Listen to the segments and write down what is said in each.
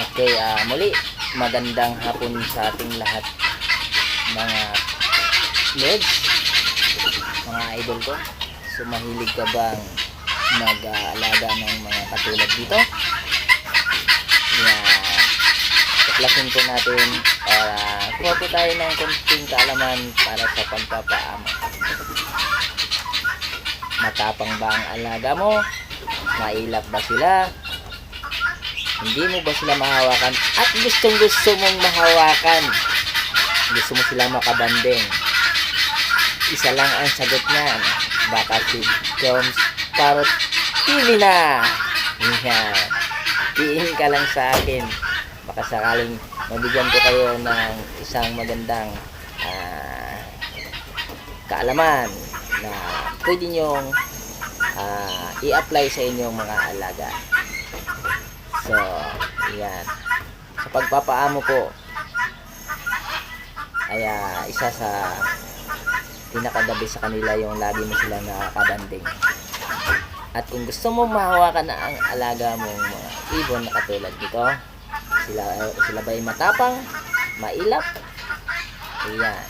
Okay, muli magandang hapon sa ating lahat mga lods, mga idol ko. So mahilig ka bang mag-aalaga ng mga katulad dito? Yan, tuklasin po natin para kuha po tayo ng konting kaalaman para sa pagpapaamo. Matapang ba ang alaga mo? Mailap ba sila? Hindi mo ba sila mahawakan? At gusto mong mahawakan? Gusto mo sila makabanding? Isa lang ang sagot niyan. Baka si Joms Parrot TV na! Yan. Tiin ka lang sa akin. Baka sakaling mabigyan ko kayo ng isang magandang kaalaman na pwede nyong i-apply sa inyong mga alaga. So, yan. Sa pagpapaamo po ay isa sa pinakadabi sa kanila yung lagi mo sila nakakabanding. At kung gusto mo mahawakan na ang alaga mong mga ibon na katulad nito, sila ba ay matapang, mailap? Ayan.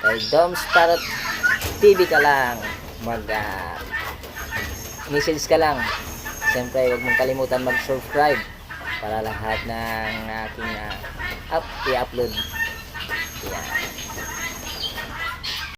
Kay Joms Parrot TV ka lang, message ka lang. Siyempre, huwag mong kalimutan mag-subscribe para lahat ng aking i-upload